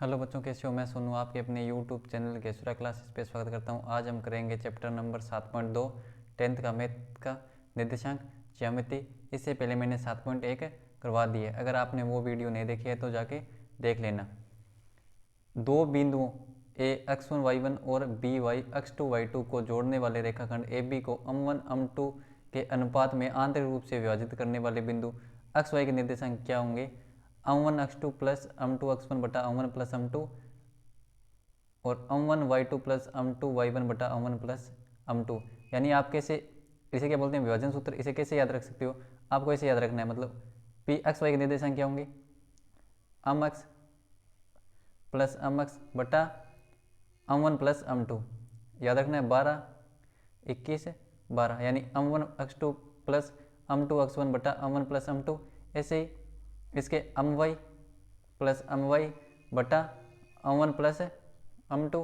Hello बच्चों, कैसे हो? मैं सोनू आपके अपने यूट्यूब चैनल केसुरा क्लासेस पे स्वागत करता हूं। आज हम करेंगे चैप्टर नंबर 7.2 टेंथ का मैथ का निर्देशांक ज्यामिति। इससे पहले मैंने 7.1 करवा दी है। अगर आपने वो वीडियो नहीं देखी है तो जाके देख लेना। दो बिंदुओं ए x1 y1 और बी वाई x2 y2 को जोड़ने वाले रेखाखंड ए बी को m1 m2 के अनुपात में आंतरिक रूप से विभाजित करने वाले बिंदु x y के निर्देशांक क्या होंगे? m1 x2 plus m2 x1 बटा m1 प्लस m2 और m1 y2 plus m2 y1 बटा m1 प्लस m2। यानी आप कैसे इसे क्या बोलते हैं, विभाजन सूत्र। इसे कैसे याद रख सकते हो? आपको ऐसे याद रखना है, मतलब पी एक्स वाई के निर्देशांक क्या होंगे? M x plus m x बटा m1 प्लस m2। याद रखना है 12 21 12, यानी m1 x2 plus m2 x1 बटा m1 प्लस m2। ऐसे ही इसके my प्लस my बटा m1 प्लस m2,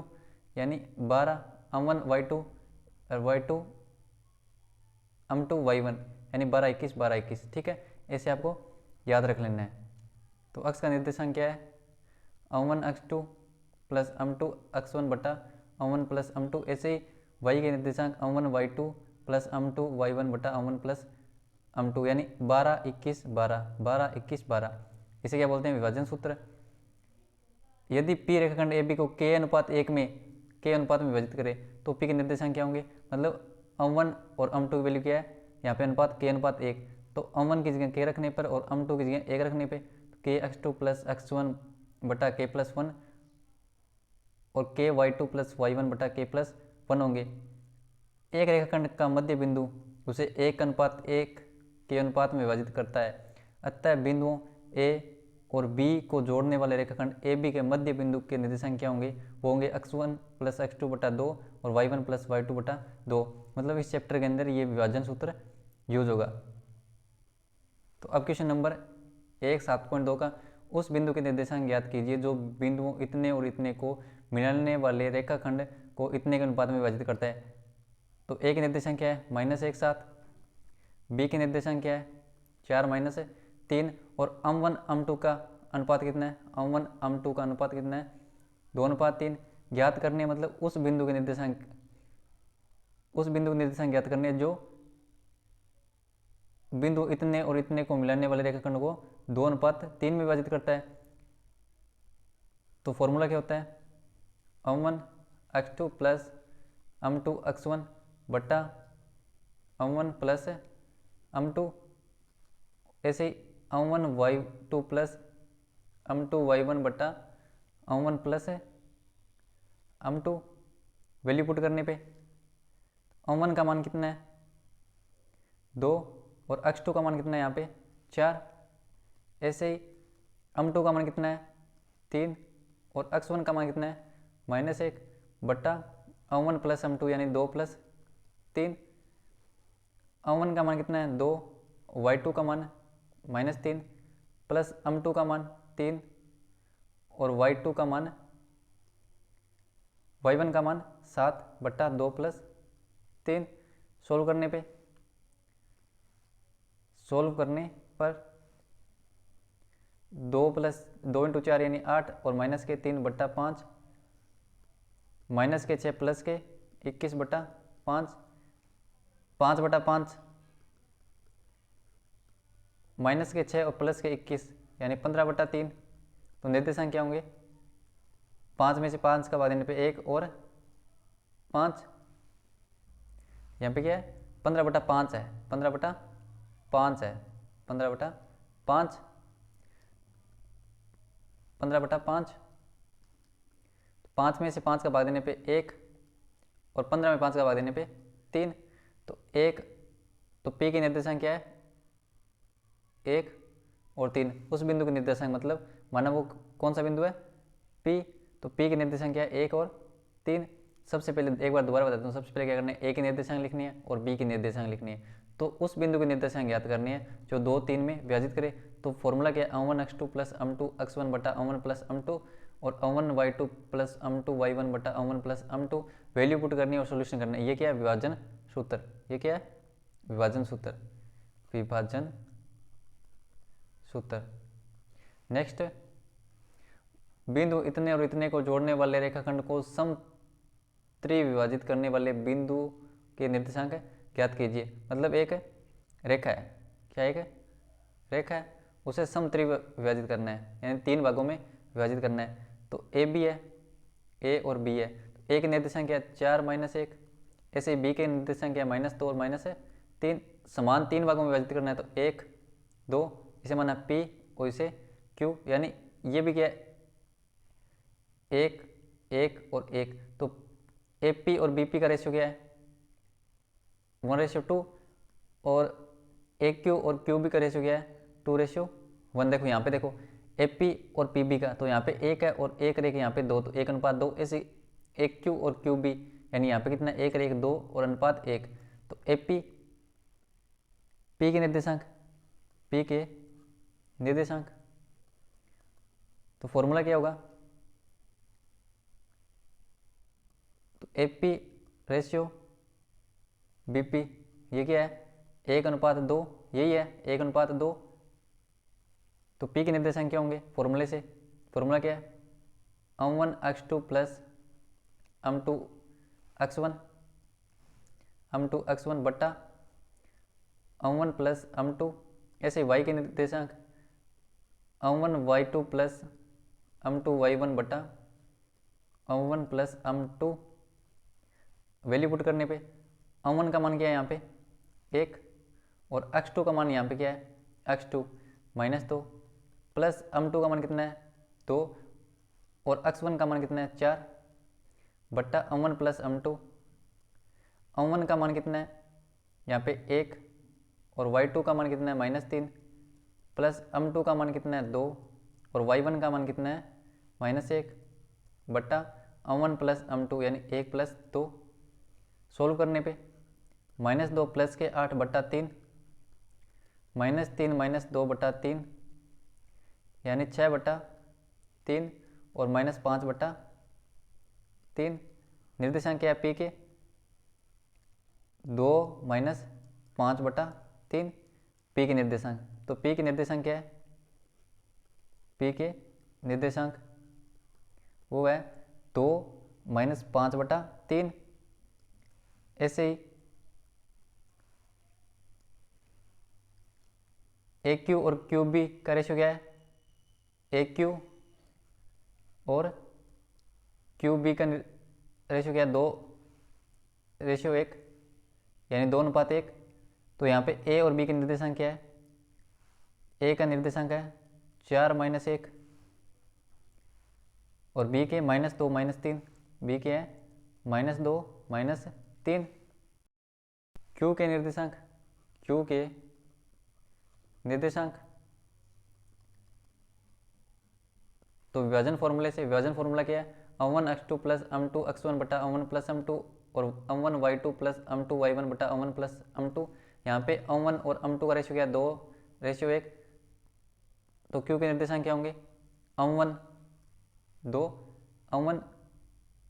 यानी 12 m1 y2 और y2 m2 y1, यानी 12 21 12 21। ठीक है, ऐसे आपको याद रख लेना है। तो x का निर्देशांक क्या है? m1 x2 plus m2 x1 बटा m1 प्लस m2। ऐसे ही y के निर्देशांक m1 y2 plus m2 y1 बटा m1 प्लस m2, यानी 12 21 12 12 21 12। इसे क्या बोलते हैं? विभाजन सूत्र। यदि P रेखाखंड AB को K अनुपात 1 में विभाजित करे तो P के निर्देशांक क्या होंगे? मतलब m1 और m2 की वैल्यू क्या है? यहाँ पे अनुपात K अनुपात 1, तो m1 की जगह K रखने पर और m2 की जगह 1 रखने पे K x2 प्लस x1 बटा K प्लस 1 और K y2 प्लस y1 बटा K प्लस 1 होंगे। एक रेखाखंड का मध्य बिंदु उसे 1:1 के अनुपात में विभाजित करता है। अतः बिंदुओं A और B को जोड़ने वाले रेखाखंड AB के मध्य बिंदु के निर्देशांक क्या होंगे? वो होंगे x1 प्लस x2 बटा 2 और y1 प्लस y2 बटा 2। मतलब इस चैप्टर के अंदर ये विभाजन सूत्र यूज होगा। तो अब क्वेश्चन नंबर 7.2 का उस बिंदु के निर्देशांक ज्ञात कीजिए जो बिंदुओं इतने और इतने को मिलाने वाले रेखाखंड को इतने के अनुपात में विभाजित करता है। तो A के निर्देशांक क्या है? -1 7। B के निर्देशांक क्या है? 4 -3। और m1 m2 का अनुपात कितना है? m1 m2 का अनुपात कितना है? 2:3। ज्ञात करने मतलब उस बिंदु के निर्देशांक ज्ञात करने जो बिंदु इतने और इतने को मिलाने वाले रेखाखंड को 2:3 में विभाजित करता है। तो फॉर्मूला क्या होता है? m1 x2 plus m2 x1 बटा m1 प्लस m2। ऐसे ही m1 y2 plus m2 y1 बटा m1 plus m2। Value put करने पे m1 का मान कितना है? 2 और x2 का मान कितना है यहाँ पे? 4। ऐसे ही m2 का मान कितना है? 3 और x1 का मान कितना है? -1 बटा m1 प्लस m2, यानी 2 प्लस 3। m1 का मान कितना है? 2, y2 का मान -3 प्लस m2 का मान 3 और y2 का मान y1 का मान 7 बटा 2 प्लस 3। सोल्व करने पर 2 इंटू 4 यानी 8 और माइनस के 3 बट्टा 5, माइनस के 6 प्लस के 21 बटा 5, 5 बटा 5 माइनस के 6 और प्लस के 21 यानी 15 बटा 3। तो निर्देशांक क्या होंगे? 5 में से 5 का बाद देने पे 1 और 5। यहाँ पे क्या है? 15 बटा 5 है, 15 बटा 5 है, 15 बटा 5, 15 बटा 5। 5 में से 5 का भाग देने पे 1 और 15 में 5 का भाग देने पे 3। तो 1, तो P की निर्देशांक क्या है? 1 और 3। उस बिंदु के निर्देशांक मतलब माना वो कौन सा बिंदु है? P। तो P की निर्देशांक क्या है? 1 और 3। सबसे पहले एक बार दोबारा बताता हूँ। सबसे पहले क्या करना है? A की निर्देशांक लिखनी है और B की निर्देशांक लिखनी है। तो उस बिंदु की निर्देशांक ज्ञात करनी है जो 2 3 में विभाजित करे। तो फॉर्मूला क्या है? m1 x2 plus m2 x1 बटा m1 प्लस m2 और m1 y2 plus m2 y1 बटा m1 plus m2। Value put करनी है और सोल्यूशन करना है। ये क्या है? विभाजन सूत्र। ये क्या है? विभाजन सूत्र। विभाजन सूत्र। नेक्स्ट, बिंदु इतने और इतने को जोड़ने वाले रेखाखंड को समत्रिविभाजित करने वाले बिंदु के निर्देशांक ज्ञात कीजिए। मतलब एक रेखा है, क्या एक रेखा है, उसे समत्रिविभाजित करना है, यानी 3 भागों में विभाजित करना है। तो ए बी है, ए और बी है, तो ए के निर्देशांक क्या है 4 - 1, ऐसे बी के निर्देशांक क्या है -2 और -3, समान 3 भागों में विभाजित करना है। तो 1 2 इसे माना पी और इसे क्यू, यानी ये भी क्या है 1 1 और 1। तो ए पी और बी पी का रेशियो क्या है 1:2, और ए क्यू और क्यू बी का रेशियो क्या है 2:1। देखो यहाँ पे देखो ए पी और पी बी का, तो यहाँ पे 1 है और 1 रेख यहाँ पे 2, तो 1:2। ऐसे ए क्यू और क्यू बी, यानी यहाँ पे कितना 1 रेख 2 और अनुपात 1। तो ए पी पी के निर्देशांक, पी के निर्देशांक, तो फॉर्मूला क्या होगा, तो A P ratio B P, ये क्या है 1:2, यही है 1:2। तो पी के निर्देशांक क्या होंगे फॉर्मूले से, फॉर्मूला क्या है m1x2 प्लस m2x1, m2x1 बट्टा m1 प्लस m2। ऐसे y के निर्देशांक m1y2 प्लस m2y1 बट्टा m1 plus m2। Value put करने पे m1 का मान क्या है यहाँ पे 1, और x2 का मान यहाँ पे क्या है x2 -2, प्लस m2 का मान कितना है 2, और x1 का मान कितना है 4 बट्टा m1 प्लस m2। m1 का मान कितना है यहाँ पे 1, और y2 का मान कितना है -3, प्लस m2 का मान कितना है 2, और y1 का मान कितना है -1 बट्टा m1 प्लस m2, यानी 1 + 2। सोल्व करने पे -2 प्लस के 8 बट्टा 3, -3 - 2 बट्टा 3, यानी 6 बट्टा 3, और -5 बट्टा 3। निर्देशांक क्या है पी के 2 - 5 बट्टा 3, पी के निर्देशांक। तो पी के निर्देशांक क्या है, पी के निर्देशांक वो है 2 - 5 बट्टा 3। ऐसे ही ए क्यू और क्यू बी का रेशियो क्या है, ए क्यू और क्यू बी का रेशियो क्या है 2:1, यानी 2:1। तो यहाँ पे ए और बी के निर्देशांक क्या है, ए का निर्देशांक है 4 - 1, और बी के -2 - 3, बी के है -2 - 3। क्यू के निर्देशांक, क्यू के निर्देशांक, तो विभाजन फॉर्मूले से, विभाजन फॉर्मूला क्या है m1x2 प्लस m2x1 बटा m1 प्लस m2, और m1y2 प्लस m2y1 बटा m1 प्लस m2। यहाँ पे m1 और m2 का रेशियो क्या है 2:1। तो क्यू के निर्देशांक क्या होंगे m1 2, m1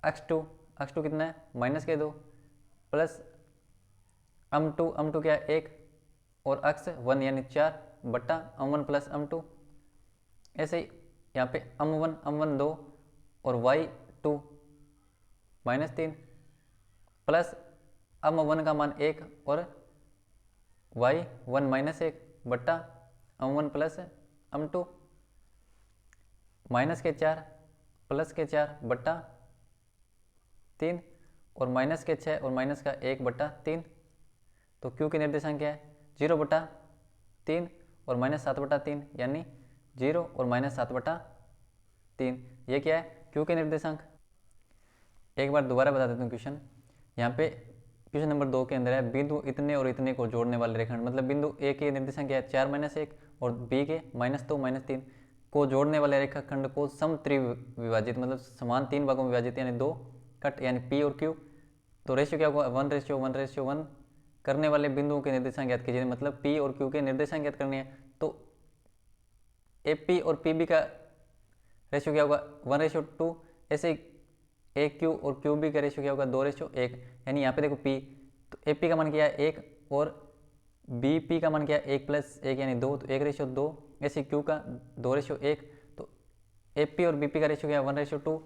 x2 कितना है -2, प्लस m2 क्या है 1, और x 1 यानी 4 बट्टा m1 प्लस m2। ऐसे ही यहाँ पे m1 2, और y2 -3, प्लस m1 का मान 1 और y1 -1 बट्टा m1 प्लस m2, -4 प्लस के 4 बट्टा 3, और -6 और -1 बट्टा 3। तो क्यू के निर्देशांक क्या है 0 बटा 3 और -7 बटा 3, यानी 0 और -7 बटा 3। ये क्या है क्यू के निर्देशांक। एक बार दोबारा बता देता हूँ क्वेश्चन। यहाँ पे क्वेश्चन नंबर 2 के अंदर है बिंदु इतने और इतने को जोड़ने वाले रेखाखंड, मतलब बिंदु ए के निर्देशांक क्या है 4 - 1, और बी के -2 - 3 को जोड़ने वाले रेखाखंड को समत्रिविभाजित, मतलब समान 3 भागों में विभाजित, यानी 2 कट, यानी पी और क्यू। तो रेशियो क्या होगा 1:1:1 करने वाले बिंदुओं के निर्देशांक ज्ञात कीजिए, मतलब पी और क्यू के निर्देशांक ज्ञात करने हैं। तो ए पी और पी बी का रेशियो क्या होगा 1:2। ऐसे ए क्यू और क्यू बी का रेशियो क्या होगा 2:1, यानी यहाँ पे देखो पी, तो ए पी का मान क्या है 1, और बी पी का मान क्या है 1 + 1 यानी 2, तो 1:2। ऐसे क्यू का 2:1। तो AP और BP का रेशियो क्या है 1:2।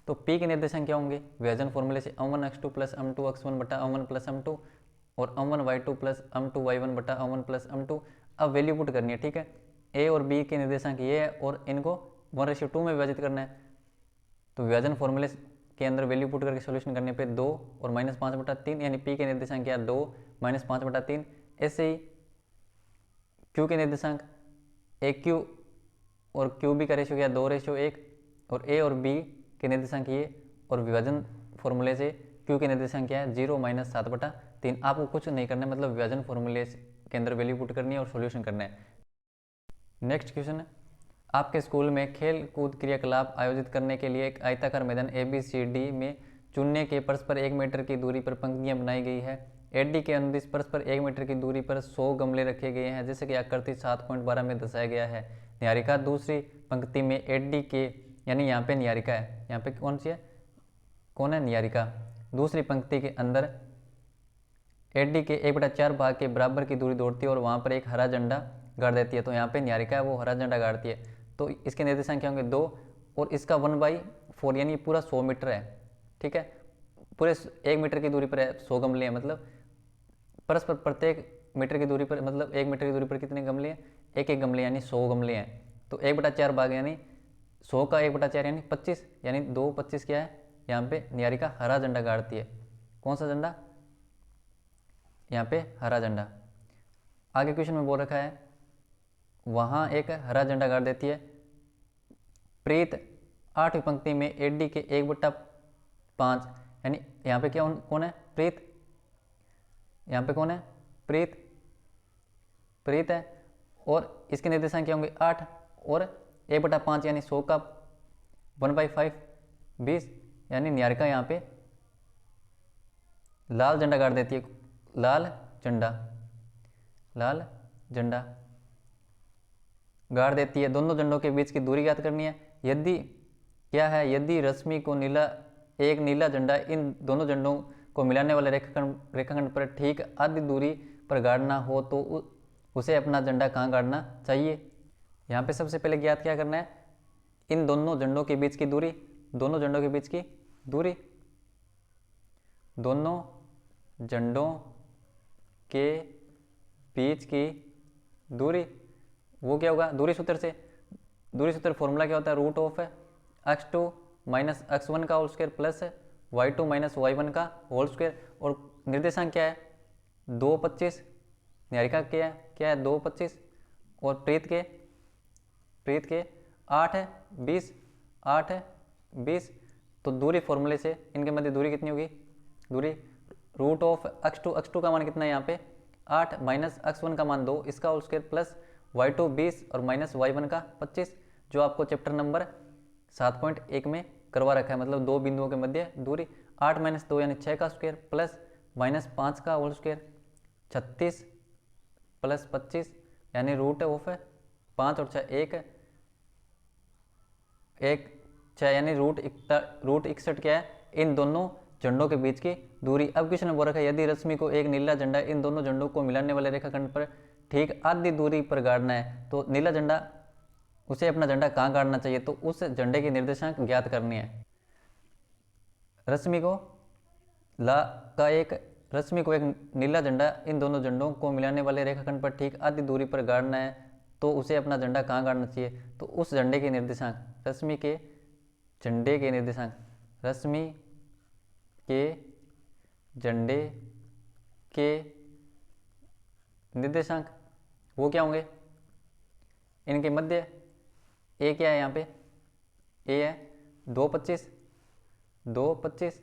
तो P के निर्देशांक क्या होंगे विभाजन फॉर्मूले से m1x2 प्लस m2x1 बटा m1 प्लस m2 और m1y2 प्लस m2y1 बटा m1 प्लस m2। अब वैल्यू पुट करनी है, ठीक है। A और B के निर्देशांक ये है और इनको 1:2 में विभाजित करना है। तो विभाजन फॉर्मूले के अंदर वैल्यू पुट करके सोल्यूशन करने पे 2 और -5/3 यानी P के निर्देशांक क्या 2 -5/3। ऐसे ही Q के निर्देशांक AQ और QB का रेशियो क्या 2:1 और A और B के निर्देशांक ये और विभाजन फॉर्मूले से Q के निर्देशांक क्या है 0 -7/3। आपको कुछ नहीं करना है, मतलब विभाजन फॉर्मूले के अंदर वैल्यू पुट करनी है और सॉल्यूशन करना है। नेक्स्ट क्वेश्चन है, आपके स्कूल में खेल कूद क्रियाकलाप आयोजित करने के लिए एक आयताकार मैदान ABCD में चुनने के परस्पर 1 मीटर की दूरी पर पंक्तियां बनाई गई है। AD के अनुदिश परस्पर 1 मीटर की दूरी पर 100 गमले रखे गए हैं, जैसे कि आकृति 7.12 में दर्शाया गया है। निहारिका दूसरी पंक्ति में AD के, यानी यहाँ पे निहारिका है, यहाँ पे कौन सी है, कौन है निहारिका, दूसरी पंक्ति के अंदर AD के 1/4 भाग के बराबर की दूरी दौड़ती है और वहाँ पर एक हरा झंडा गाड़ देती है। तो यहाँ पे निहारिका है वो हरा झंडा गाड़ती है। तो इसके निर्देशांक क्या होंगे 2 और इसका 1/4 यानी पूरा 100 मीटर है, ठीक है। पूरे 1 मीटर की दूरी पर है, 100 गमले हैं, मतलब परस्पर प्रत्येक मीटर की दूरी पर, मतलब 1 मीटर की दूरी पर कितने गमले हैं, एक गमले यानी 100 गमले हैं। तो 1/4 भाग यानी 100 का 1/4 यानी 25, यानी 2/25 क्या है, यहाँ पे निहारिका हरा झंडा गाड़ती है। कौन सा झंडा, यहाँ पे हरा झंडा। आगे क्वेश्चन में बोल रखा है वहाँ एक हरा झंडा गाड़ देती है। प्रीत 8वीं पंक्ति में AD के 1/5 यानी यहाँ पे क्या कौन है प्रीत, यहाँ पे कौन है प्रीत, प्रीत है। और इसके निर्देशांक क्या होंगे 8 और 1/5 यानी 100 का 1/5 20, यानी निहारिका यहाँ पे लाल झंडा गाड़ देती है, लाल झंडा, लाल झंडा गाड़ देती है। दोनों झंडों के बीच की दूरी ज्ञात करनी है। यदि क्या है, यदि रश्मि को एक नीला झंडा इन दोनों झंडों को मिलाने वाले रेखाखंड पर ठीक आधी दूरी पर गाड़ना हो तो उसे अपना झंडा कहाँ गाड़ना चाहिए। यहाँ पे सबसे पहले ज्ञात क्या करना है, इन दोनों झंडों के बीच की दूरी, दोनों झंडों के बीच की दूरी, दोनों झंडों के बीच की दूरी, वो क्या होगा दूरी सूत्र से, दूरी सूत्र फॉर्मूला क्या होता है √x2 - x1 का whole square plus y2 - y1 का होल स्क्वायर। और निर्देशांक क्या है 2/25, निहारिका क्या है 2/25 और प्रीत के 8 है 20, 8 है 20। तो दूरी फॉर्मूले से इनके मध्य दूरी कितनी होगी, दूरी √x2 का मान कितना है यहाँ पे 8 - x1 का मान 2, इसका होल स्क्वायर प्लस y2 20 और -y1 का 25, जो आपको चैप्टर नंबर 7.1 में करवा रखा है। मतलब दो बिंदुओं के मध्य दूरी 8 - 2 यानी 6 का स्क्वायर प्लस -5 का होल स्क्वायर 36 प्लस 25 यानी √5 और 6 1 6 यानी √61 क्या है इन दोनों झंडों के बीच की दूरी। अब क्वेश्चन में बोल रखा है यदि रश्मि को एक नीला झंडा इन दोनों झंडों को मिलाने वाले रेखाखंड पर ठीक आधी दूरी पर गाड़ना है तो नीला झंडा, उसे अपना झंडा कहाँ गाड़ना चाहिए, तो उस झंडे की निर्देशांक ज्ञात करनी है। रश्मि को एक नीला झंडा इन दोनों झंडों को मिलाने वाले रेखाखंड पर ठीक आधी दूरी पर गाड़ना है तो उसे अपना झंडा कहाँ गाड़ना चाहिए, तो उस झंडे के निर्देशांक, रश्मि के झंडे के निर्देशांक, रश्मि के झंडे के निर्देशांक वो क्या होंगे, इनके मध्य ए क्या है, यहाँ पे ए है 2/25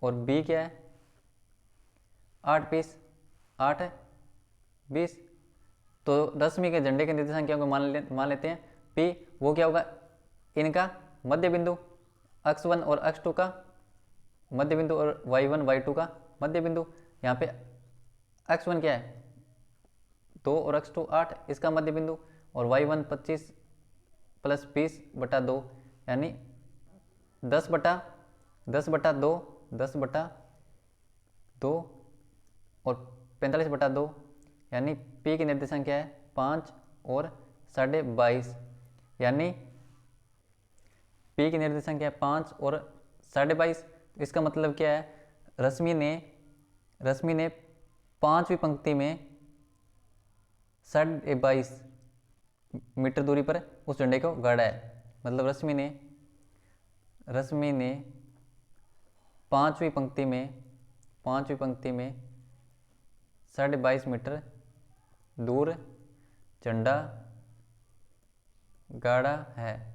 और बी क्या है 8 है 20। तो रश्मि के झंडे के निर्देशांक क्या होंगे मान लेते हैं पी, वो क्या होगा इनका मध्य बिंदु x1 और x2 का मध्य बिंदु और y1 y2 का मध्य बिंदु। यहाँ पे x1 क्या है 2 और x2 8, इसका मध्य बिंदु, और y1 25 प्लस 20/2 यानी 10/2 और 45/2 यानी p की निर्देशांक क्या है 5 और 22.5 यानी P की निर्देशांक क्या है 5 और 22.5। इसका मतलब क्या है, रश्मि ने 5वीं पंक्ति में 22.5 मीटर दूरी पर उस झंडे को गाड़ा है। मतलब रश्मि ने 5वीं पंक्ति में 22.5 मीटर दूर झंडा गाड़ा है।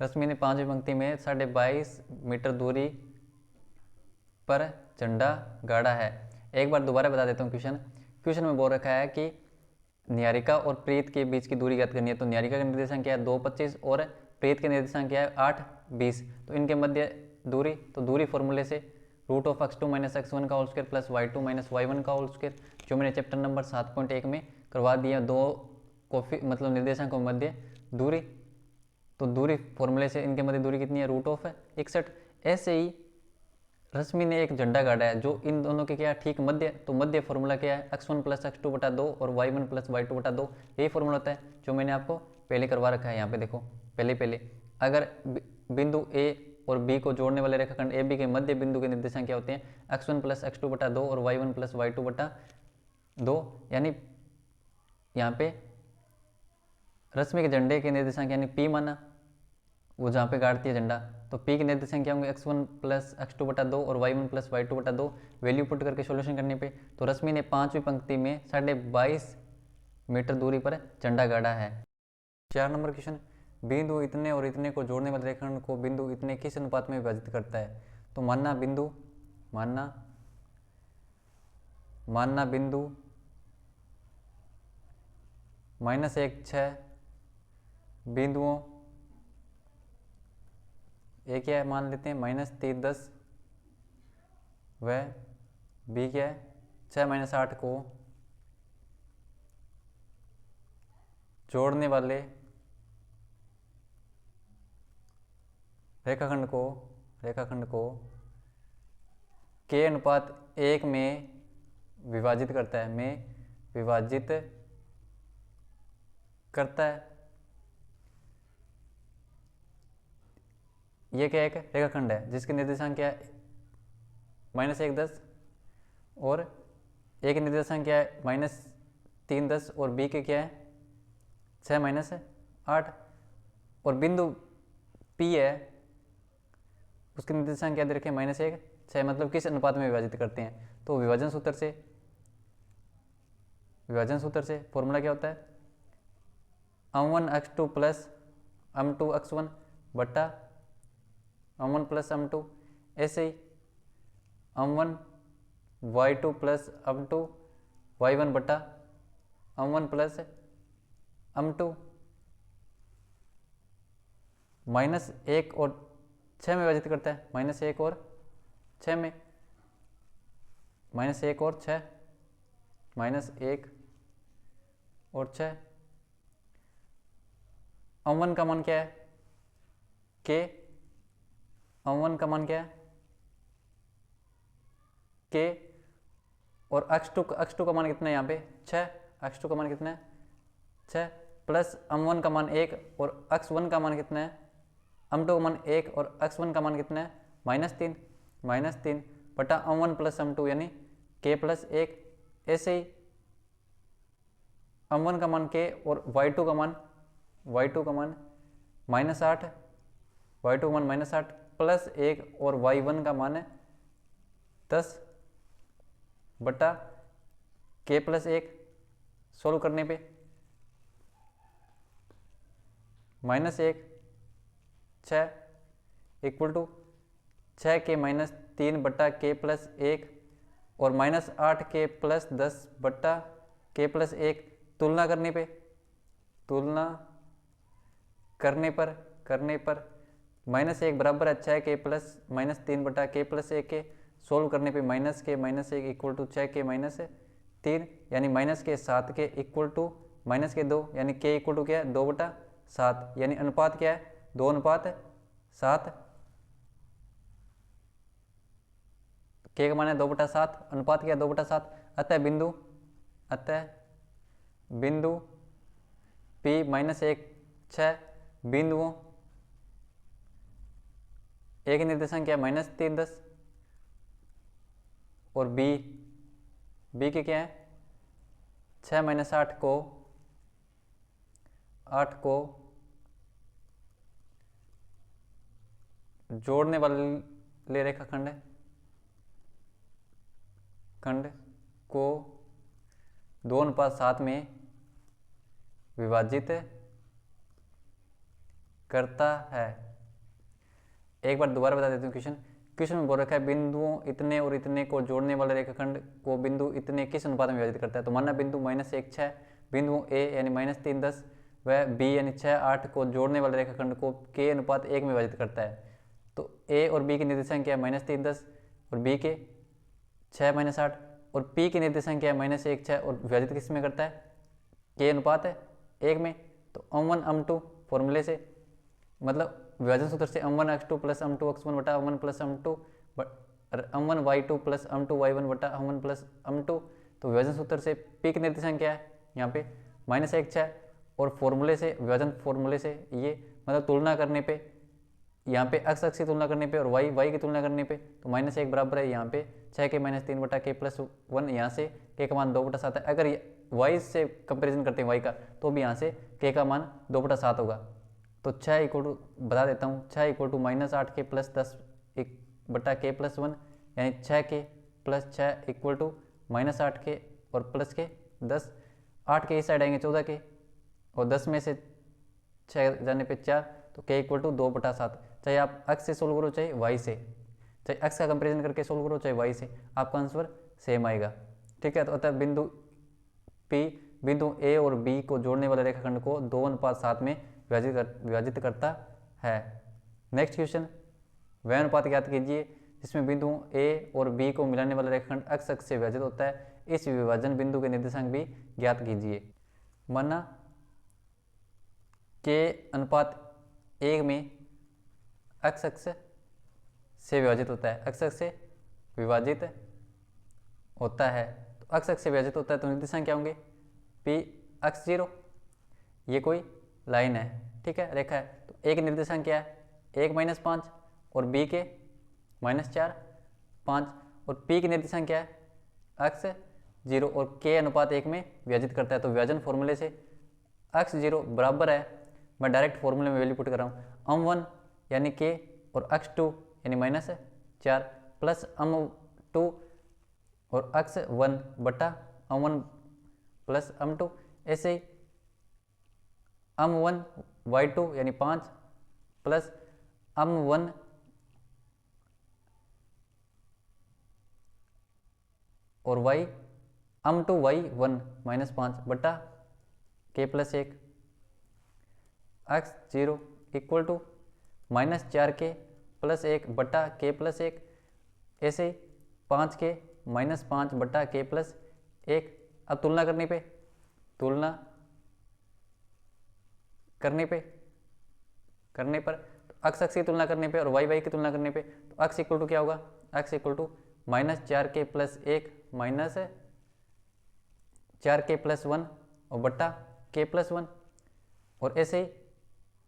रश्मि ने 5वीं पंक्ति में 22.5 मीटर दूरी पर झंडा गाड़ा है। एक बार दोबारा बता देता हूँ क्वेश्चन में बोल रखा है कि निहारिका और प्रीत के बीच की दूरी ज्ञात करनी है। तो निहारिका का निर्देशांक क्या है 2.25 और प्रीत के निर्देशांक क्या है 8.20। तो इनके मध्य दूरी, तो दूरी फॉर्मूले से √(x2 - x1) का whole square plus y2 - y1 का होल स्क्वायर, जो मैंने चैप्टर नंबर 7.1 में करवा दिया। दो मतलब निर्देशांकों के मध्य दूरी, तो दूरी फॉर्मूले से इनके मध्य दूरी कितनी है √61। ऐसे ही रश्मि ने एक झंडा गाड़ा है जो इन दोनों के क्या है ठीक मध्य, तो मध्य फॉर्मूला क्या है x1 + x2/2 और y1 + y2/2। यही फॉर्मूला होता है जो मैंने आपको पहले करवा रखा है। यहाँ पे देखो पहले अगर बिंदु A और B को जोड़ने वाले रेखाखंड AB के मध्य बिंदु के निर्देशांक क्या होते हैं x1 + x2/2 और y1 + y2/2। यानी यहाँ पे रश्मि के झंडे के निर्देशांक यानी P माना, वो जहाँ पे गाड़ती है झंडा, तो P के निर्देशांक क्या होंगे x1 + x2/2 और y1 + y2/2। वैल्यू पुट करके सॉल्यूशन करने पे तो रश्मि ने 5वीं पंक्ति में 22.5 मीटर दूरी पर झंडा गाड़ा है। 4 नंबर क्वेश्चन, बिंदु इतने और इतने को जोड़ने वाले रेखाखंड को बिंदु इतने किस अनुपात में विभाजित करता है। तो मानना बिंदु -1 6 बिंदुओं, ए क्या है मान लेते हैं -3 10 व बी क्या है 6 - 8 को जोड़ने वाले रेखाखंड को k अनुपात 1 में विभाजित करता है। ये क्या एक रेखाखंड है जिसके निर्देशांक क्या है -1 10 और ए के निर्देशांक क्या है -3 10 और बी के क्या है 6 - 8 और बिंदु P है उसके निर्देशांक क्या दे रखे हैं -1 6। मतलब किस अनुपात में विभाजित करते हैं, तो विभाजन सूत्र से फॉर्मूला क्या होता है m1 x2 + m2 x1 बट्टा m1 + m2। ऐसे ही m1 y2 + m2 y1 बट्टा m1 + m2। -1 और 6 में विभाजित करता है, -1 और 6 में, -1 और 6, -1 और 6। m1 का मान क्या है k, m1 का मान क्या है k और x2 का मान कितना है यहाँ पे 6, x2 का मान कितना है 6 प्लस m1 का मान 1 और x1 का मान कितना है m2 का मान 1 और x1 का मान कितना है -3 बटा m1 + m2 यानी k + 1। ऐसे ही m1 का मान k और y2 का मान -8, y2 का मान -8 प्लस 1 और y1 का मान 10 बटा k + 1। सोल्व करने पे -1 6 = 6k - 3 बटा k + 1 और -8k + 10 बटा k + 1। तुलना करने पर -1 बराबर है 6k + -3 बटा k + 1 के। सोल्व करने पे -k - 1 = 6k - 3 यानी -k 7k = -k 2 यानी k = क्या है 2/7 यानी अनुपात क्या है 2:7। k का मान है 2/7, अनुपात क्या है 2/7। अतः बिंदु P -1 6 बिंदुओं ए के निर्देशांक क्या है -3 10 और बी के क्या है 6 - 8 को जोड़ने वाले रेखाखंड को 2:7 में विभाजित करता है। एक बार दोबारा बता देता हूँ क्वेश्चन में बोल रखा है बिंदुओं इतने और इतने को जोड़ने वाले रेखाखंड को बिंदु इतने किस अनुपात में विभाजित करता है। तो मानना बिंदु -1 6 बिंदुओं ए यानी -3 10 व बी यानी 6 8 को जोड़ने वाले रेखाखंड को k अनुपात 1 में विभाजित करता है। तो ए और बी की निर्देशांक क्या है -3 10 और बी के 6 - 8 और पी की निर्देशांक क्या है -1 6 और विभाजित किस में करता है k अनुपात है 1 में। तो m1 m2 फॉर्मूले से मतलब विभाजन सूत्र से m1 x2 plus m2 x1 बटा m1 plus m2 m1 y2 plus m2 y1 बटा m1 प्लस m2। तो विभाजन सूत्र से p की निर्देशांक क्या है यहाँ पे -1 6 और फॉर्मूले से विभाजन फॉर्मूले से ये मतलब तुलना करने पे यहाँ पे x अक्ष की तुलना करने पे और y की तुलना करने पे तो -1 बराबर है यहाँ पे 6 - 3 बटा k प्लस 1 यहाँ से k का मान 2/7 है। अगर y से कंपेरिजन करते हैं y का तो भी यहाँ से k का मान 2/7 होगा। तो 6 इक्वल टू बता देता हूँ 6 इक्वल टू -8k प्लस 10 बटा k प्लस 1 यानी 6k plus 6 equal to -8k और प्लस के 10 8 के इस साइड आएंगे 14k और 10 में से 6 जाने पे 4 तो k इक्वल टू 2/7। चाहे आप x से सोल्व करो चाहे y से, चाहे x का कंपेरिजन करके सोल्व करो चाहे y से, आपका आंसर सेम आएगा। ठीक है। तो अतः बिंदु a और b को जोड़ने वाले रेखाखंड को 2:7 में विभाजित करता है। नेक्स्ट क्वेश्चन वह अनुपात ज्ञात कीजिए जिसमें बिंदुओं a और b को मिलाने वाला रेखाखंड x अक्ष से विभाजित होता है। इस विभाजन बिंदु के निर्देशांक भी ज्ञात कीजिए। माना k अनुपात 1 में x अक्ष से विभाजित होता है, x अक्ष से विभाजित होता है तो x अक्ष से विभाजित होता है तो निर्देशांक क्या होंगे p x 0 ये कोई लाइन है, ठीक है, रेखा है। तो a के निर्देशांक क्या है 1 - 5 और b के -4 5 और p के निर्देशांक क्या है x 0 और k अनुपात 1 में विभाजित करता है। तो विभाजन फॉर्मूले से x 0 बराबर है, मैं डायरेक्ट फॉर्मूले में वैल्यू पुट कर रहा हूँ m1 यानी k और x2 यानी -4 प्लस m2 और x1 बटा m1 प्लस m2। ऐसे ही m1 y2 यानी 5 प्लस m1 और m2 y1 -5 बटा k plus 1 x0 equal to -4k plus 1 बटा k प्लस 1। ऐसे 5k -5 बटा k प्लस 1। अब तुलना करने पर तो x अक्ष की तुलना करने पे और y की तुलना करने पे तो x इक्वल टू क्या होगा x equal to -4k plus 1 minus 4k plus 1 और बट्टा k प्लस 1। और ऐसे ही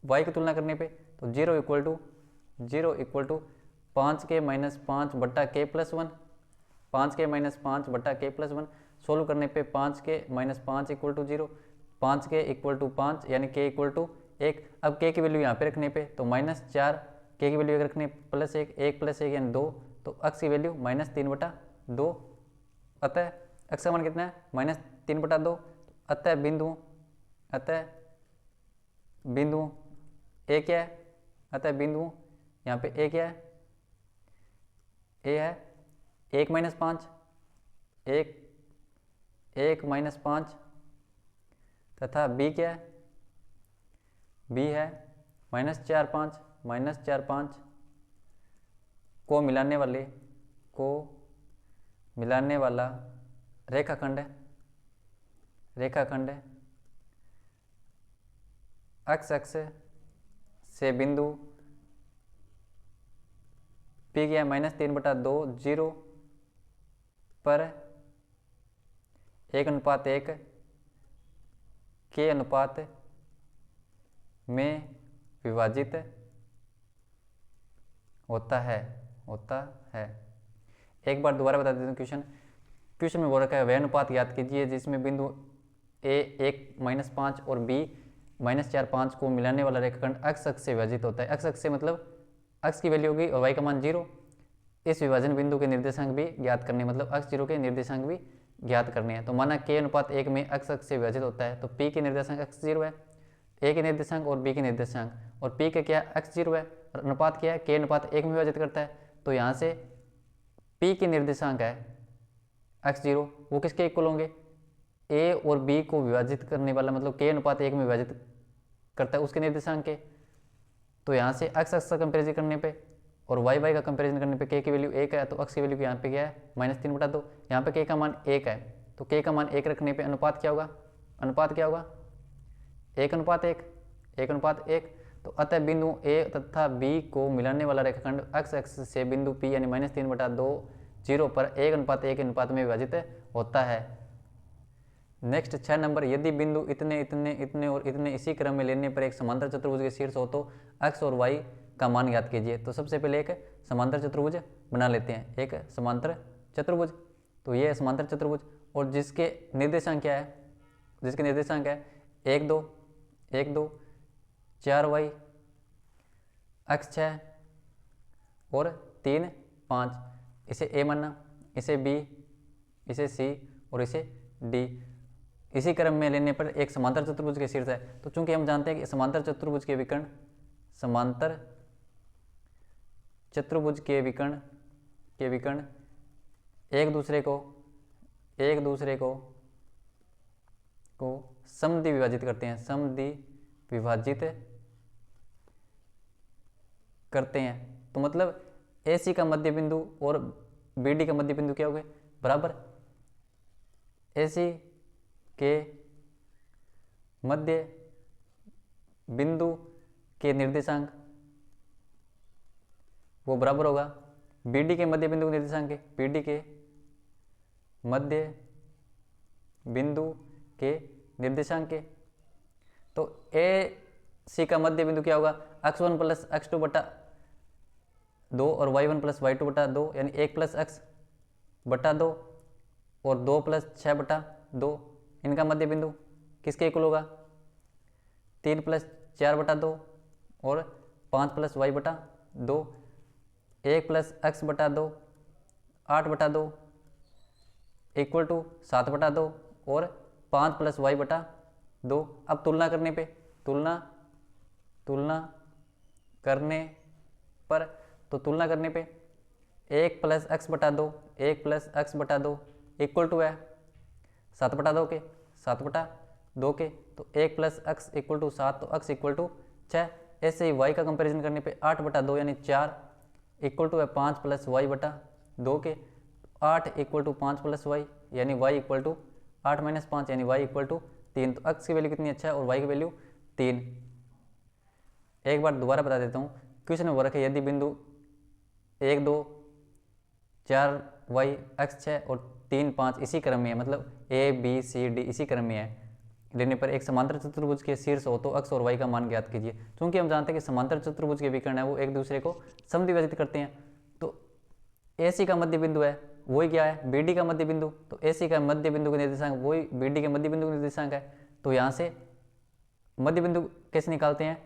y की तुलना करने पे तो 0 इक्वल टू 5k - 5 बट्टा k प्लस 1 5k - 5 बट्टा k प्लस 1। सोल्व करने पे 5k - 5 equal to 0 5k equal to 5 यानी k इक्वल टू 1। अब k की वैल्यू यहाँ पे रखने पे तो -4 k की वैल्यू रखने प्लस 1 1 प्लस 1 यानी 2 तो x की वैल्यू -3/2। अतः x का मान कितना है -3/2। अतः बिंदुओं a क्या है, अतः बिंदुओं यहाँ पे a क्या है, a है 1 - 5 1 - 5 तथा b क्या है b है -4 5 को मिलाने वाला रेखाखंड x अक्ष से बिंदु p क्या है -3/2 0 पर 1:1 के अनुपात में विभाजित होता है एक बार दोबारा बता देता हूँ क्वेश्चन में बोल रखा है वह अनुपात याद कीजिए जिसमें बिंदु ए 1-5 और बी -4-5 को मिलाने वाला रेखाखंड x अक्ष से विभाजित होता है। x अक्ष से मतलब x की वैल्यू होगी और y का मान 0। इस विभाजन बिंदु के निर्देशांक भी ज्ञात करने मतलब x 0 के निर्देशांक भी ज्ञात करने हैं। तो माना k अनुपात 1 में x अक्ष से विभाजित होता है तो p के निर्देशांक x 0 है, a के निर्देशांक और b के निर्देशांक, और p का क्या x 0 है और अनुपात क्या है k अनुपात 1 में विभाजित करता है। तो यहाँ से p के निर्देशांक है x 0, वो किसके इक्वल होंगे, a और b को विभाजित करने वाला मतलब k अनुपात 1 में विभाजित करता है उसके निर्देशांक के। तो यहाँ से x अक्ष का कंपेरिजन करने पे और y का कंपेरिजन करने पे k की वैल्यू 1 है तो x की वैल्यू यहाँ पे क्या है -3/2। यहाँ पे k का मान 1 है तो k का मान 1 रखने पे अनुपात क्या होगा, 1:1। तो अतः बिंदु a तथा b को मिलाने वाला रेखाखंड x अक्ष से बिंदु p यानी -3/2 0 पर 1:1 अनुपात में विभाजित होता है। नेक्स्ट 6 नंबर, यदि बिंदु इतने इतने इतने और इतने इसी क्रम में लेने पर एक समांतर चतुर्भुज के शीर्ष हो तो x और y का मान ज्ञात कीजिए। तो सबसे पहले एक समांतर चतुर्भुज बना लेते हैं, एक समांतर चतुर्भुज। तो ये है समांतर चतुर्भुज और जिसके निर्देशांक क्या है, 1 2 1 2 4y x 6 और 3 5। इसे a मानना, इसे b, इसे c और इसे d। इसी क्रम में लेने पर एक समांतर चतुर्भुज के शीर्ष है। तो चूंकि हम जानते हैं कि समांतर चतुर्भुज के विकर्ण एक दूसरे को समद्वि विभाजित करते हैं। तो मतलब AC का मध्य बिंदु और BD का मध्य बिंदु क्या हो गए बराबर। AC के मध्य बिंदु के निर्देशांक वो बराबर होगा BD के मध्य बिंदु के निर्देशांक के, BD के मध्य बिंदु के निर्देशांक के। तो AC का मध्य बिंदु क्या होगा, x1 + x2/2 और y1 + y2/2 यानी 1 + x/2 और 2 + 6/2। इनका मध्य बिंदु किसके इक्वल होगा, 3 + 4/2 और 5 + y/2, 1 + x/2 8/2 = 7/2 और 5 + y/2। अब तुलना करने पे तुलना करने पर 1 + x/2 है 7/2 के 7/2 के। तो 1 + x = 7 तो x = 6। ऐसे ही y का कंपैरिजन करने पे 8/2 यानी 4 = 5 + y/2 के। 8 = 5 + y यानी y = 8 - 5 यानी y = 3। तो x की वैल्यू कितनी अच्छा है और y की वैल्यू 3। एक बार दोबारा बता देता हूँ, क्वेश्चन में वो रखा है यदि बिंदु 1 2 4 y x 6 और 3 5 इसी क्रम में है मतलब a b c d इसी क्रम में है लेने पर एक समांतर चतुर्भुज के शीर्ष हो तो x और y का मान ज्ञात कीजिए। क्योंकि हम जानते हैं कि समांतर चतुर्भुज के विकर्ण है वो एक दूसरे को समद्वि विभाजित करते हैं। तो AC का मध्य बिंदु है वही क्या है, BD का मध्य बिंदु। तो AC का मध्य बिंदु के निर्देशांक वही BD के मध्य बिंदु के निर्देशांक है। तो यहाँ से मध्य बिंदु कैसे निकालते हैं,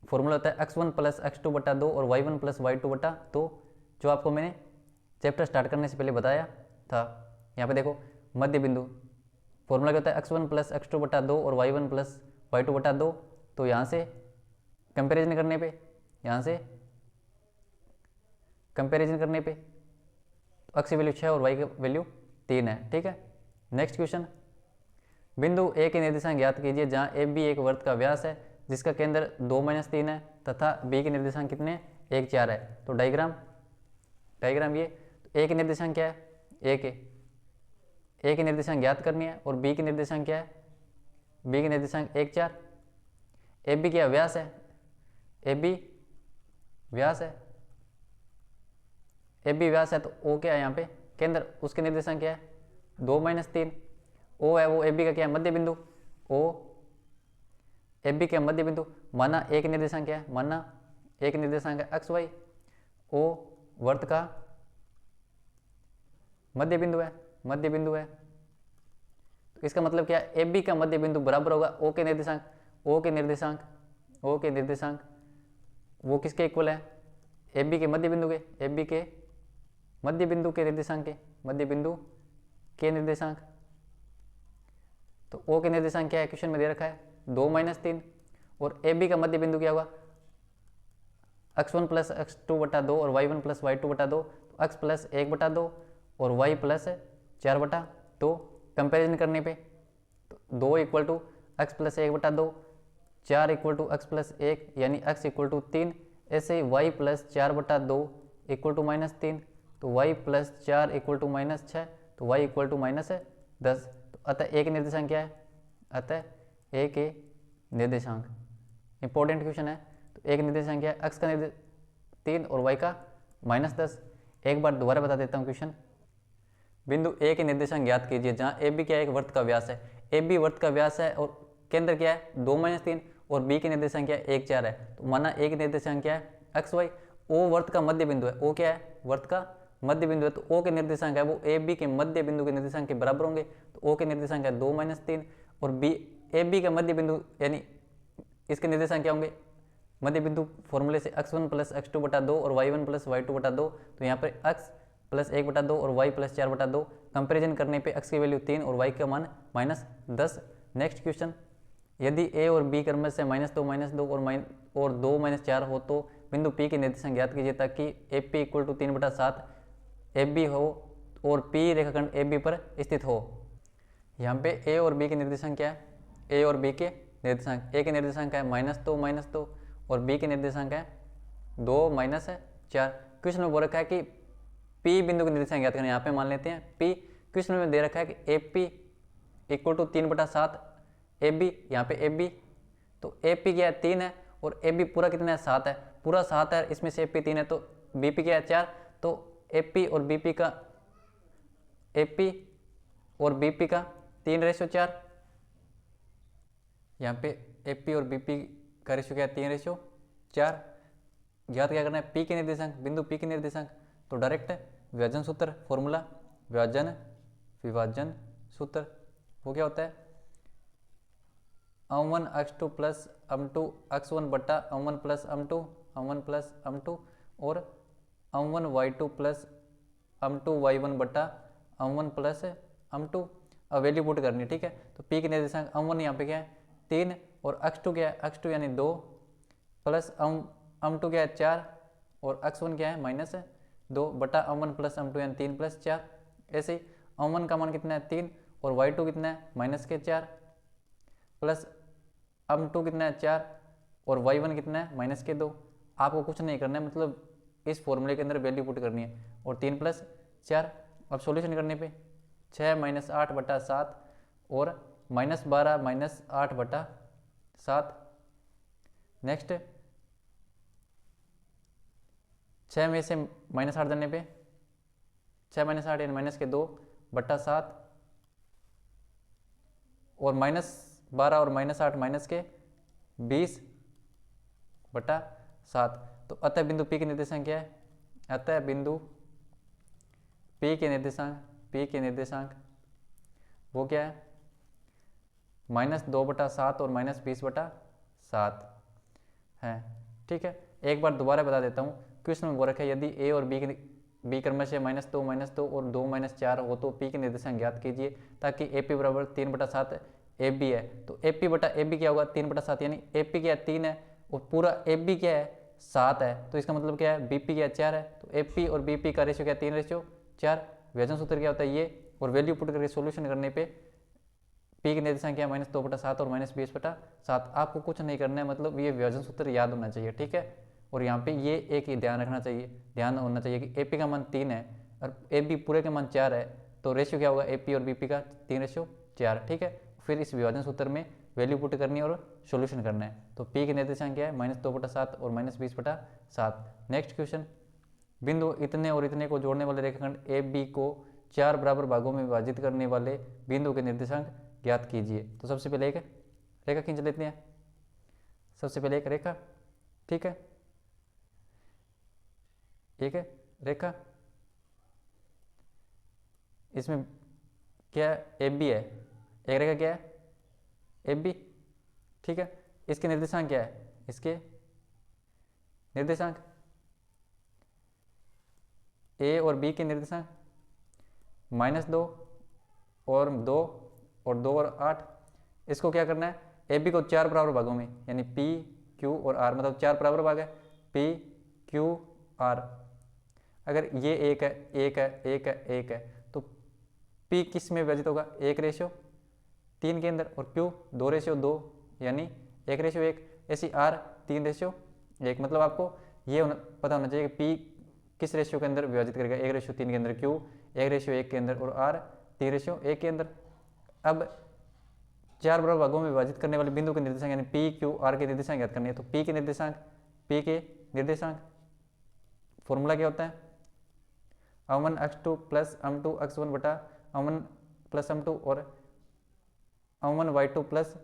फॉर्मूला होता है x1 + x2/2 और y1 + y2/2, जो आपको मैंने चैप्टर स्टार्ट करने से पहले बताया था। यहाँ पे देखो मध्य बिंदु फॉर्मूला क्या होता है, x1 + x2/2 और y1 + y2/2। तो यहाँ से कंपैरिजन करने पे तो x की वैल्यू 6 और y की वैल्यू 3 है। ठीक है, नेक्स्ट क्वेश्चन, बिंदु A के निर्देशांक ज्ञात कीजिए जहाँ AB एक वृत्त का व्यास है जिसका केंद्र 2 - 3 है तथा B के निर्देशांक कितने हैं, 1 4 है। तो डायग्राम ये, तो A के निर्देशांक क्या है, A के निर्देशांक ज्ञात करनी है और B के निर्देशांक क्या है, B के निर्देशांक 1 4। AB क्या व्यास है, AB व्यास है तो O क्या है यहाँ पे केंद्र, उसके निर्देशांक क्या है 2 - 3। O है वो AB का क्या है मध्य बिंदु, O AB का मध्य बिंदु माना एक निर्देशांक क्या है, माना एक निर्देशांक है एक्स वाई, ओ वर्त का मध्य बिंदु है, मध्य बिंदु है। तो इसका मतलब क्या है, ए बी का मध्य बिंदु बराबर होगा ओ के निर्देशांक, ओ के निर्देशांक, ओ के निर्देशांक वो किसके इक्वल है, ए बी के मध्य बिंदु के, ए बी के मध्य बिंदु के निर्देशांक के, मध्य बिंदु के निर्देशांक। तो ओ के निर्देशांक क्या है, क्वेश्चन में दे रखा है 2 - 3, और ए बी का मध्य बिंदु क्या होगा, x1 + x2 बटा 2 और y1 + y2 बटा 2, तो x + 1 बटा 2 और y + 4 बटा 2। कंपेरिजन करने पे तो 2 = x + 1 बटा 2, 4 = x + 1 यानी x = 3। ऐसे ही y + 4 बटा 2 = -3, तो y + 4 = -6, तो y = -10। तो अतः एक निर्देशांक क्या है, अतः ए के निर्देशांक, इंपॉर्टेंट क्वेश्चन है। तो एक निर्देशांक क्या है, x का निर्देश 3 और y का -10। एक बार दोबारा बता देता हूँ क्वेश्चन। बिंदु ए के निर्देशांक ज्ञात कीजिए जहाँ ए बी क्या है, एक वृत्त का व्यास है, ए बी वृत्त का व्यास है और केंद्र क्या है 2 - 3 और बी के निर्देशांक क्या है 1 4 है। तो माना एक निर्देशांक क्या है एक्स वाई, ओ वर्त का मध्य बिंदु है, ओ क्या है वर्त का मध्य बिंदु है, तो ओ के निर्देशांक है वो ए बी के मध्य बिंदु के निर्देशांक के बराबर होंगे। तो ओ के निर्देशांक है 2 - 3 और बी ए बी का मध्य बिंदु यानी इसके निर्देशांक क्या होंगे, मध्य बिंदु फॉर्मूले से x1 + x2 बटा 2 और y1 + y2 बटा 2। तो यहाँ पर x + 1 बटा 2 और y + 4 बटा 2। कंपेरिजन करने पे x की वैल्यू 3 और y का मान -10। नेक्स्ट क्वेश्चन, यदि a और b क्रम से -2 और 2 - 4 हो तो बिंदु P के निर्देशांक ज्ञात कीजिए ताकि AP = 3/7 AB हो और P रेखाखंड AB पर स्थित हो। यहाँ पे a और b के निर्देशांक क्या है, a और b के निर्देशांक, a के निर्देशांक है -2 और b के निर्देशांक है 2 - 4। क्वेश्चन में बोल रखा है कि P बिंदु के निर्देशांक ज्ञात करना, यहाँ पे मान लेते हैं P, क्वेश्चन में दे रखा है कि AP = 3/7 AB, यहाँ पे AB, तो AP क्या है 3 है और AB पूरा कितना है 7 है, पूरा 7 है, इसमें से AP 3 है, तो BP क्या है 4, तो AP और BP का 3:4। यहाँ पे AP और BP का रेशियो क्या है 3:4। ज्ञात क्या करना है P के निर्देशांक, बिंदु P के निर्देशांक। तो डायरेक्ट विभाजन सूत्र फॉर्मूला, विभाजन सूत्र वो क्या होता है, m1 x2 + m2 x1 बटा m1 + m2 और m1 y2 + m2 y1 बटा m1 + m2। अब वैल्यू पुट करनी है, ठीक है। तो P के निर्देशांक m1 यहाँ पे क्या है 3 और x2 क्या है, x2 यानी 2 प्लस m2 क्या है 4 और x1 क्या है -2 बटा m1 + m2 यानी 3 + 4। ऐसे ही m1 का मान कितना है 3 और y2 कितना है -4 प्लस m2 कितना है 4 और y1 कितना है -2। आपको कुछ नहीं करना है, मतलब इस फॉर्मूले के अंदर वैल्यू पुट करनी है और 3 + 4। अब सॉल्यूशन करने पे 6 - 8 बटा 7 और -12 - 8 बटा 7। नेक्स्ट 6 में से -8 जाने पे 6 - 8 यानी -2 बटा 7 और -12 और -8 -20 बटा 7। तो अतः बिंदु P के निर्देशांक क्या है, अतः बिंदु P के निर्देशांक वो क्या है -2 बटा 7 और -20 बटा 7 है, ठीक है। एक बार दोबारा बता देता हूँ, क्वेश्चन में बोल रखा है यदि A और B क्रमशः -2 और 2 - 4 हो तो P के निर्देशांक ज्ञात कीजिए ताकि AP बराबर 3/7 AB है। तो AP बटा AB क्या होगा 3/7, यानी AP क्या है 3 है और पूरा AB क्या है 7 है, तो इसका मतलब क्या है BP क्या है 4 है। तो AP और BP का रेशियो क्या है 3:4। विभाजन सूत्र क्या होता है ये, और वैल्यू पुट करके सोल्यूशन करने पे P के निर्देशांक क्या है -2 बटा 7 और -20 बटा 7। आपको कुछ नहीं करना है, मतलब ये विभाजन सूत्र याद होना चाहिए, ठीक है। और यहाँ पे ये एक ही ध्यान रखना चाहिए, ध्यान होना चाहिए कि AP का मान 3 है और AB पूरे का मान 4 है, तो रेशियो क्या होगा AP और BP का 3:4, ठीक है। फिर इस विभाजन सूत्र में वैल्यू पुट करनी है और सोल्यूशन करना है। तो P के निर्देशांक क्या है -2 बटा 7 और -20 बटा 7। नेक्स्ट क्वेश्चन, बिंदु इतने और इतने को जोड़ने वाले रेखाखंड AB को 4 बराबर भागों में विभाजित करने वाले बिंदु के निर्देशांक ज्ञात कीजिए। तो सबसे पहले एक रेखा खींच लेते हैं, सबसे पहले एक रेखा, ठीक है, एक रेखा, इसमें क्या ए बी है, एक रेखा क्या है ए बी, ठीक है। इसके निर्देशांक क्या है, इसके निर्देशांक ए और बी के निर्देशांक -2 और 2 और 2 और 8। इसको क्या करना है, ए बी को 4 बराबर भागों में, यानी पी क्यू और आर, मतलब 4 बराबर भाग है, पी क्यू आर। अगर ये एक है, एक है, एक है, एक है, तो पी किस में विभाजित होगा, 1:3 के अंदर, और क्यू 2:2, यानी 1:1। ऐसी आर 3:1। मतलब आपको ये पता होना चाहिए कि पी किस रेशियो के अंदर विभाजित करेगा, 1:3 के अंदर, क्यू 1:1 के अंदर, और आर 3:1 के अंदर। अब 4 बराबर भागों में विभाजित करने वाले बिंदु के निर्देशांक यानी पी क्यू आर के निर्देशांक याद करने हैं। तो पी के निर्देशांक फॉर्मूला क्या होता है, अम1 x2 प्लस अम2 x1 बटा अम1 प्लस अम2, और अम1 y2 प्लस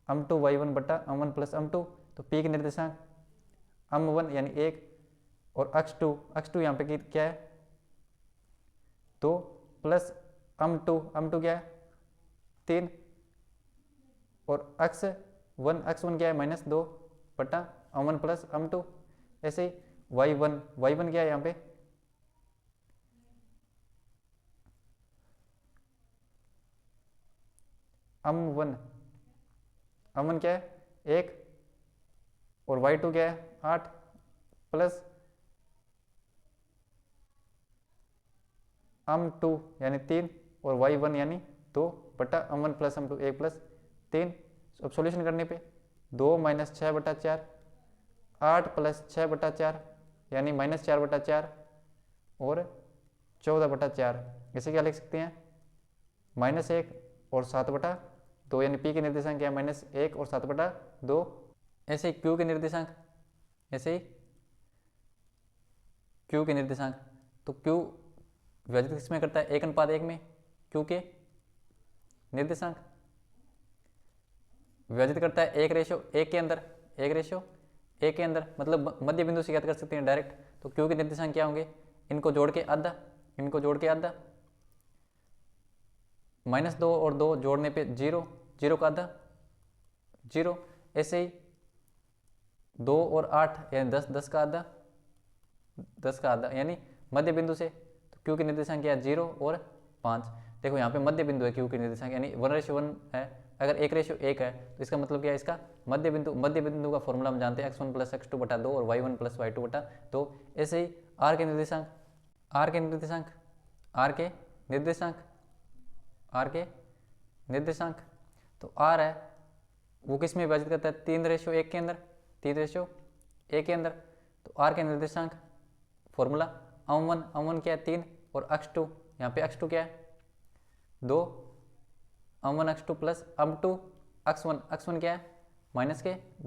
अम2 y1 बटा अम1 प्लस अम2। तो पी के निर्देशांक अम1 यानी 1, और x2 यहाँ पे क्या है 2, प्लस अम2 क्या है 3, और x1 क्या है -2 बटा अम1 प्लस अम2। ऐसे ही y1 क्या है यहाँ पे अम1 क्या है 1, और y2 क्या है 8, प्लस अम2 यानी 3, और y1 यानी 2 बटा अम1 प्लस अम2, 1 प्लस 3। अब सॉल्यूशन करने पे 2 - 6/4, 8 प्लस 6/4 यानी -4/4, और 14/4। इसे क्या लिख सकते हैं -1 और 7/2, यानी पी के निर्देशांक क्या है -1 और 7/2। ऐसे ही क्यू के निर्देशांक, तो क्यू विभाजित किसमें करता है 1:1 में, क्यू के निर्देशांक विभाजित करता है 1:1 के अंदर, 1:1 के अंदर, मतलब मध्य बिंदु से याद कर सकते हैं डायरेक्ट। तो क्यू के निर्देशांक क्या होंगे, इनको जोड़ के आधा, -2 और 2 जोड़ने पे 0 का आधा 0। ऐसे ही 2 और 8 यानी 10 का आधा, यानी मध्य बिंदु से। तो क्यू के निर्देशांक क्या है 0 और 5। देखो यहाँ पे मध्य बिंदु है, क्यू के निर्देशांक यानी 1:1 है। अगर 1:1 है तो इसका मतलब क्या है, इसका मध्य बिंदु का फॉर्मूला हम जानते हैं x1 + x2 बटा 2 और y1 + y2 बटा 2। ऐसे ही आर के निर्देशांक, तो आर है वो किस में विभाजित करता है 3:1 के अंदर, तो आर के निर्देशांक फॉर्मूला अम1 क्या है 3, और x2 यहाँ पे x2 क्या है 2, अम1 x2 प्लस अम2 x1 क्या है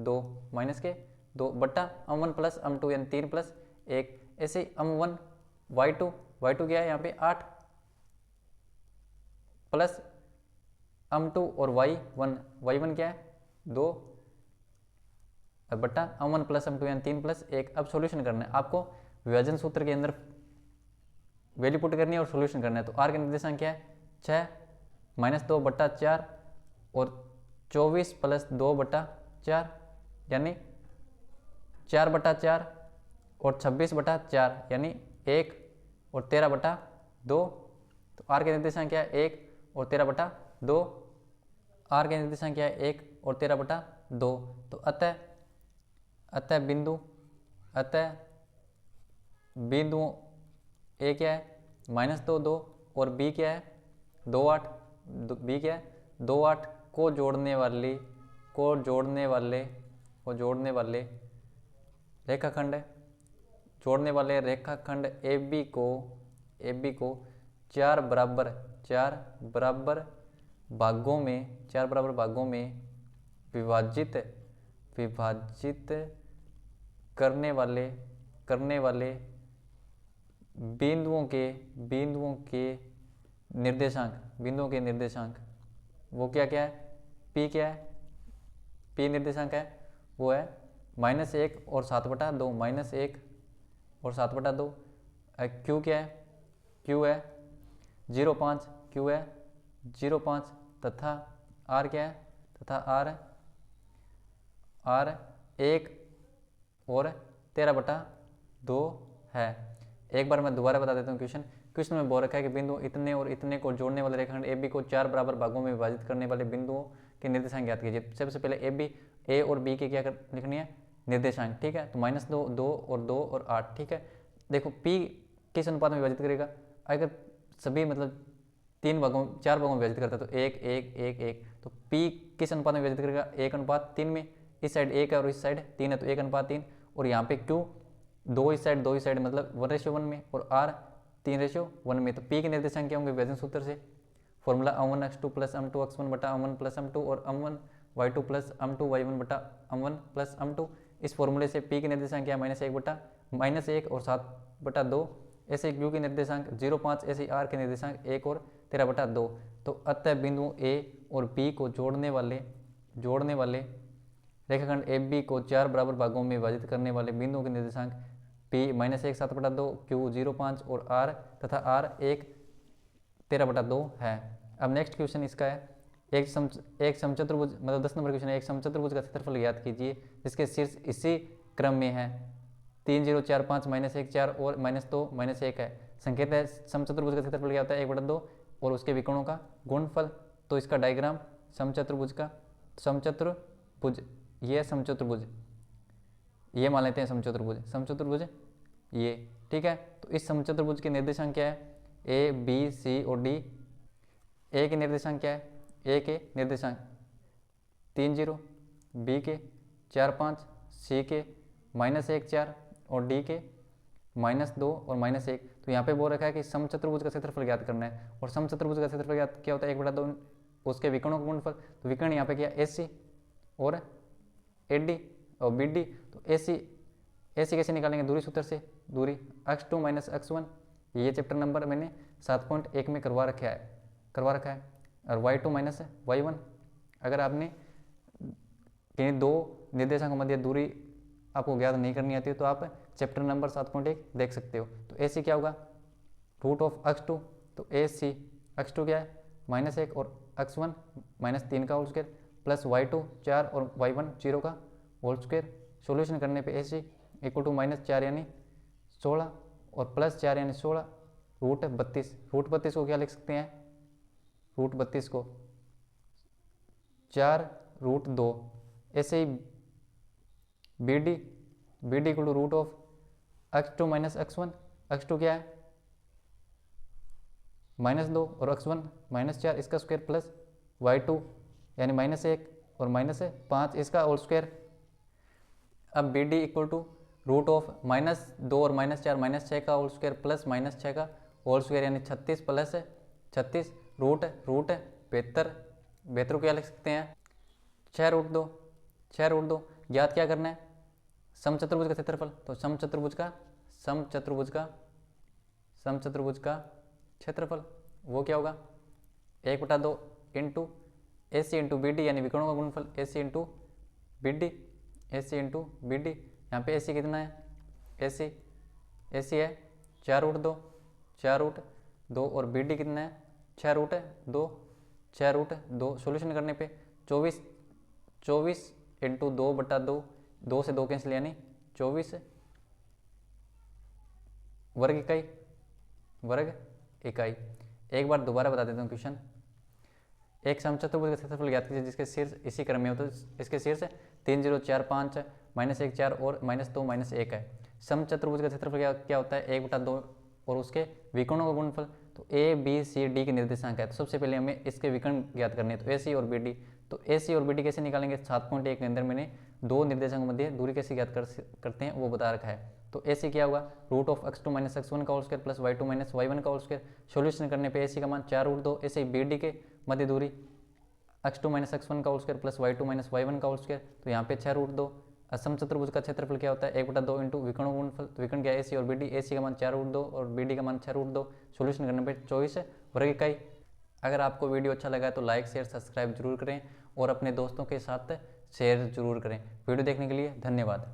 -2 बटा अम1 प्लस अम2 यानी 3 + 1। ऐसे ही अम1 y2 क्या है यहाँ पे 8, प्लस अम2 और y1 क्या है 2 बटा अम1 प्लस अम2 यानी 3 + 1। अब सॉल्यूशन करना है आपको, विभाजन सूत्र के अंदर वैल्यू पुट करनी है और सॉल्यूशन करना है। तो आर के निर्देशांक क्या है 6 - 2/4 और 24 + 2/4 यानी 4/4 और 26/4 यानी 1 और 13/2। तो आर के निर्देशांक क्या है 1 और 13/2, आर के निर्देशांक क्या है 1 और 13/2। तो अतः बिंदुओं ए क्या है -2 और बी क्या है 2 8, बी क्या है 2 8 को जोड़ने वाले रेखाखंड ए बी को 4 बराबर भागों में विभाजित करने वाले बिंदुओं के निर्देशांक वो क्या है पी निर्देशांक है वो है -1 और 7/2, -1 और 7/2। क्यू क्या है? क्यू है 0.5, क्यू है 0.5 तथा आर क्या है? तथा आर 1 और 13/2 है। एक बार मैं दोबारा बता देता हूँ क्वेश्चन में बोल रखा है कि बिंदु इतने और इतने को जोड़ने वाले रेखाखंड ए बी को 4 बराबर भागों में विभाजित करने वाले बिंदुओं के निर्देशांक ज्ञात कीजिए। सबसे पहले ए और बी के क्या लिखनी है? निर्देशांक। ठीक है, तो -2, 2 और 2 और 8। ठीक है, देखो पी किस अनुपात में विभाजित करेगा? अगर सभी मतलब 4 भागों में विभाजित करता है तो 1 1 1 1, तो पी किस अनुपात में विभाजित करेगा? 1:3 में। इस साइड 1 है और इस साइड 3 है तो 1:3। और यहाँ पे क्यू 2 इस साइड मतलब 1:1 में, और आर 3:1 में। तो पी के निर्देशांक क्या होंगे विभाजन सूत्र से? Formula m1 x2 + m2 x1 बटा m1 + m2 और m1 y2 + m2 y1 बटा m1 + m2। इस फॉर्मूले से पी के निर्देशांक क्या है? -1 और 7/2। ऐसे क्यू के निर्देशांक 0.5, ऐसे आर के निर्देशांक 1 और 13/2। तो अतः बिंदु ए और बी को जोड़ने वाले रेखाखंड ए बी को 4 बराबर भागों में विभाजित करने वाले बिंदुओं के निर्देशांक पी -1 7/2, क्यू 0.5 और आर तथा आर 1 13/2 है। अब नेक्स्ट क्वेश्चन इसका है, एक समचतुर्भुज मतलब 10 नंबर क्वेश्चन है। एक समचतुर्भुज का क्षेत्रफल ज्ञात कीजिए जिसके शीर्ष इसी क्रम में है 3 0 4 5 -1 4 और -2 -1 है। संकेत है समचतुर्भुज का क्षेत्रफल क्या होता है? 1/2 और उसके विकर्णों का गुणनफल। तो इसका डायग्राम समचतुर्भुज ये समचतुर्भुज, ये मान लेते हैं समचतुर्भुज ये। ठीक है, तो इस समचतुर्भुज के निर्देशांक क्या है? ए बी सी और डी। ए के निर्देशांक क्या है? ए के निर्देशांक 3 0, बी के 4 5, सी के -1 4 और डी के -2 और -1। तो यहाँ पे बोल रखा है कि समचतुर्भुज का क्षेत्रफल ज्ञात करना है, और समचतुर्भुज का क्षेत्रफल ज्ञात क्या होता है? 1/2 उसके विकर्णों का गुणनफल। तो विकर्ण यहाँ पे क्या? AC और AD और BD। तो AC कैसे निकालेंगे? दूरी सूत्र से। दूरी x2 - x1, ये चैप्टर नंबर मैंने 7.1 में करवा रखा है। और y2 - y1, अगर आपने कहीं दो निर्देशांकों मध्य दूरी आपको ज्ञात नहीं करनी आती है तो आप चैप्टर नंबर 7.1 देख सकते हो। तो AC क्या होगा? √x2। तो AC x2 क्या है? -1 और x1 -3 का होल स्क्वायर प्लस y2 4 और y1 0 का होल स्क्वायर। सोल्यूशन करने पे AC = -4 यानी 16 और +4 यानी 16, √32। √32 को क्या लिख सकते हैं? √32 को 4√2। ऐसे ही BD = √x2 - x1। x2 क्या है? -2 और x1 -4 इसका स्क्वायर प्लस y2 यानी -1 और -5 इसका होल स्क्वायर। अब BD = √2 और -4 -6 का होल स्क्वायर प्लस -6 का होल स्क्वायर यानी 36 प्लस 36 √72 को क्या लिख सकते हैं? 6√2। ज्ञात क्या करना है? समचतुर्भुज का क्षेत्रफल। तो समचतुर्भुज का क्षेत्रफल वो क्या होगा? 1/2 इंटू AC इंटू BD यानी विकर्णों का गुणनफल। AC into BD। यहाँ पे AC कितना है? AC है 4√2 और BD कितना है? 6√2। सोल्यूशन करने पे 24 इंटू 2/2, 2 से 2 कैंसिल यानी 24 वर्ग इकाई। एक बार दोबारा बता देता हूँ क्वेश्चन। एक समचतुर्भुज का क्षेत्रफल ज्ञात कीजिए जिसके शीर्ष इसी क्रम में हो। तो इसके शीर्ष 3 0 4 5 -1 4 और -2 -1 है। समचतुर्भुज का क्षेत्रफल क्या होता है? 1/2 और उसके विकर्णों का गुणनफल। तो A B C D के निर्देशांक है, तो सबसे पहले हमें इसके विकर्ण ज्ञात करने हैं। तो AC और BD, तो AC और BD कैसे निकालेंगे? 7.1 के अंदर मैंने दो निर्देशांकों मध्य दूरी कैसे ज्ञात करते हैं वो बता रखा है। तो AC क्या होगा? √x2 - x1 का whole square plus y2 - y1 का होल स्क्वायर। सोल्यूशन करने पे AC का मान 4√2। ऐसे BD के मध्य दूरी x2 - x1 का whole square plus y2 - y1 का होल स्क्वायर। तो यहाँ पे 6√2। समचतुर्भुज का क्षेत्रफल क्या होता है? 1/2 इंटू विकर्णों का गुणनफल। तो विकर्ण क्या है? AC और BD। AC का मान 4√2 और BD का मान 6√2। सोल्यूशन करने पे 24 वर्ग इकाई। अगर आपको वीडियो अच्छा लगा है तो लाइक शेयर सब्सक्राइब जरूर करें और अपने दोस्तों के साथ शेयर जरूर करें। वीडियो देखने के लिए धन्यवाद।